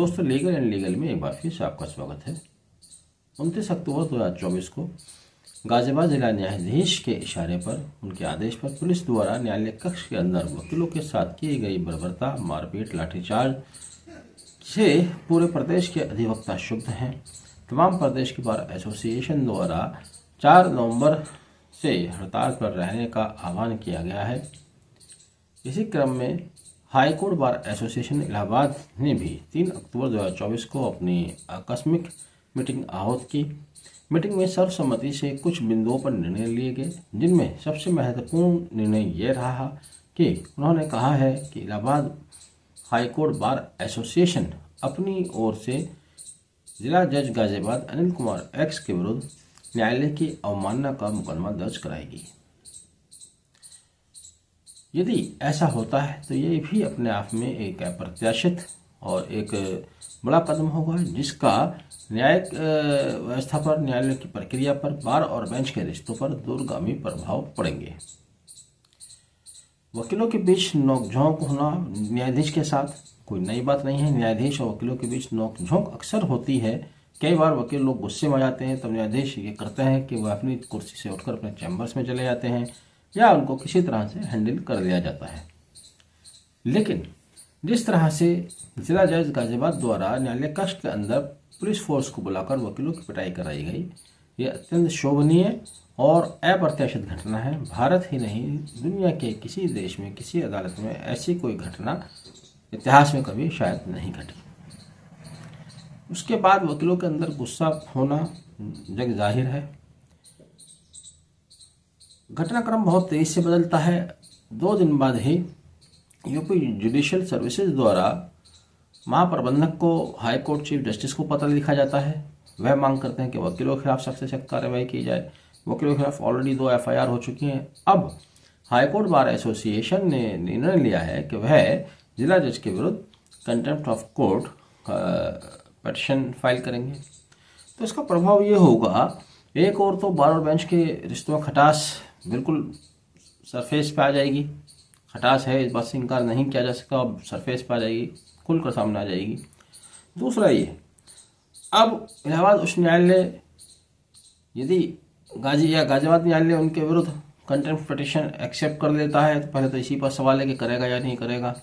दोस्तों, legal and legal में एक बार फिर से आपका स्वागत है। 29 अक्टूबर 2024 को गाजियाबाद जिला न्यायाधीश के इशारे पर, उनके आदेश पर पुलिस द्वारा न्यायालय कक्ष के अंदर वकीलों के साथ की गई बर्बरता, मारपीट, लाठीचार्ज से पूरे प्रदेश के अधिवक्ता क्षुब्ध हैं। तमाम प्रदेश के बार एसोसिएशन द्वारा 4 नवंबर से हड़ताल पर रहने का आह्वान किया गया है। इसी क्रम में हाईकोर्ट बार एसोसिएशन इलाहाबाद ने भी 3 अक्टूबर 2024 को अपनी आकस्मिक मीटिंग आहूत की। मीटिंग में सर्वसम्मति से कुछ बिंदुओं पर निर्णय लिए गए, जिनमें सबसे महत्वपूर्ण निर्णय यह रहा कि उन्होंने कहा है कि इलाहाबाद हाईकोर्ट बार एसोसिएशन अपनी ओर से जिला जज गाजियाबाद अनिल कुमार एक्स के विरुद्ध न्यायालय की अवमानना का मुकदमा दर्ज कराएगी। यदि ऐसा होता है तो ये भी अपने आप में एक अप्रत्याशित और एक बड़ा कदम होगा, जिसका न्यायिक व्यवस्था पर, न्यायालय की प्रक्रिया पर, बार और बेंच के रिश्तों पर दूरगामी प्रभाव पड़ेंगे। वकीलों के बीच नोकझोंक होना न्यायाधीश के साथ कोई नई बात नहीं है। न्यायाधीश और वकीलों के बीच नोकझोंक अक्सर होती है। कई बार वकील लोग गुस्से में आ जाते हैं, तब न्यायाधीश ये करते हैं कि वह अपनी कुर्सी से उठकर अपने चैम्बर्स में चले जाते हैं या उनको किसी तरह से हैंडल कर लिया जाता है। लेकिन जिस तरह से जिला जज गाजियाबाद द्वारा न्यायालय कक्ष के अंदर पुलिस फोर्स को बुलाकर वकीलों की पिटाई कराई गई, ये अत्यंत शोभनीय और अप्रत्याशित घटना है। भारत ही नहीं, दुनिया के किसी देश में, किसी अदालत में ऐसी कोई घटना इतिहास में कभी शायद नहीं घटी। उसके बाद वकीलों के अंदर गुस्सा होना जग जाहिर है। घटनाक्रम बहुत तेजी से बदलता है। 2 दिन बाद ही यूपी जुडिशियल सर्विसेज द्वारा महाप्रबंधक को हाईकोर्ट चीफ जस्टिस को पत्र लिखा जाता है। वह मांग करते हैं कि वकीलों के खिलाफ सख्त से सख्त कार्रवाई की जाए। वकीलों के खिलाफ ऑलरेडी 2 FIR हो चुकी हैं। अब हाईकोर्ट बार एसोसिएशन ने निर्णय लिया है कि वह जिला जज के विरुद्ध contempt of court petition file करेंगे। तो इसका प्रभाव ये होगा, एक और तो बार और बेंच के रिश्तों में खटास बिल्कुल सरफेस पे आ जाएगी। खटास है, इस बात से इनकार नहीं किया जा सकता। अब सरफेस पे आ जाएगी, खुलकर सामने आ जाएगी। दूसरा ये, अब इलाहाबाद उच्च न्यायालय यदि गाजियाबाद न्यायालय उनके विरुद्ध कंटेम्प्ट पिटीशन एक्सेप्ट कर लेता है, तो पहले तो इसी पर सवाल है कि करेगा या नहीं करेगा।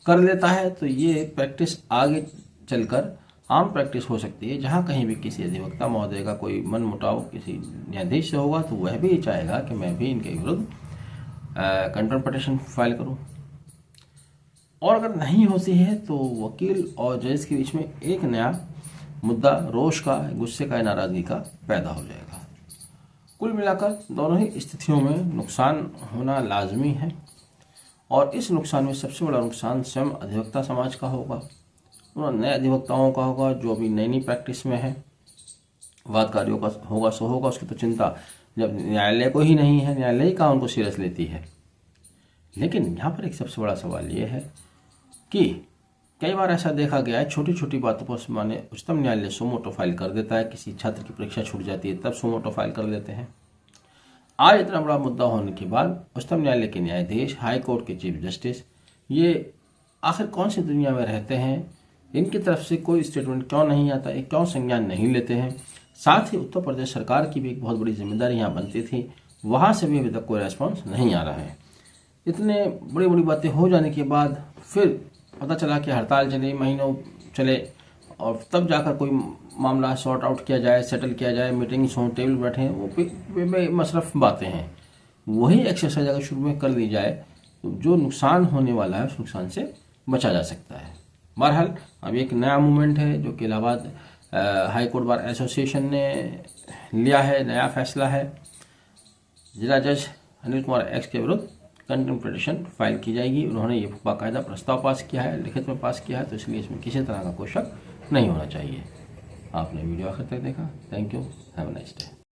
कर लेता है तो ये प्रैक्टिस आगे चलकर आम प्रैक्टिस हो सकती है, जहाँ कहीं भी किसी अधिवक्ता महोदय का कोई मन मुटाव किसी न्यायाधीश से होगा तो वह भी चाहेगा कि मैं भी इनके विरुद्ध कंटेम्प्ट पिटीशन फाइल करूं। और अगर नहीं होती है तो वकील और जज के बीच में एक नया मुद्दा रोष का, गुस्से का, नाराजगी का पैदा हो जाएगा। कुल मिलाकर दोनों ही स्थितियों में नुकसान होना लाजमी है, और इस नुकसान में सबसे बड़ा नुकसान स्वयं अधिवक्ता समाज का होगा, नए अधिवक्ताओं का होगा जो अभी नई प्रैक्टिस में है। वादकारियों का होगा सो होगा, उसकी तो चिंता जब न्यायालय को ही नहीं है, न्यायालय का उनको सीरियस लेती है। लेकिन यहाँ पर एक सबसे बड़ा सवाल ये है कि कई बार ऐसा देखा गया है, छोटी छोटी बातों पर माने उच्चतम न्यायालय सुमोटो फाइल कर देता है। किसी छात्र की परीक्षा छूट जाती है तब सुमोटो फाइल कर देते हैं। आज इतना बड़ा मुद्दा होने के बाद उच्चतम न्यायालय के न्यायाधीश, हाईकोर्ट के चीफ जस्टिस, ये आखिर कौन सी दुनिया में रहते हैं? इनकी तरफ से कोई स्टेटमेंट क्यों नहीं आता है? क्यों संज्ञान नहीं लेते हैं? साथ ही उत्तर प्रदेश सरकार की भी एक बहुत बड़ी जिम्मेदारी यहाँ बनती थी, वहाँ से भी अभी तक कोई रेस्पॉन्स नहीं आ रहा है। इतने बड़ी बड़ी बातें हो जाने के बाद फिर पता चला कि हड़ताल चले, महीनों चले, और तब जाकर कोई मामला सॉर्ट आउट किया जाए, सेटल किया जाए, मीटिंग्स हों, टेबल बैठे, वो मसरफ बातें हैं। वही एक्सरसाइज अगर शुरू में कर ली जाए तो जो नुकसान होने वाला है उस नुकसान से बचा जा सकता है। बहरहाल अब एक नया मूवमेंट है जो कि इलाहाबाद हाईकोर्ट बार एसोसिएशन ने लिया है, नया फैसला है। जिला जज अनिल कुमार एक्स के विरुद्ध कंटेम्प्ट पिटीशन फाइल की जाएगी। उन्होंने ये बाकायदा प्रस्ताव पास किया है, लिखित में पास किया है, तो इसलिए इसमें किसी तरह का कोई शक नहीं होना चाहिए। आपने वीडियो आखिर तक देखा, thank you, have a nice day.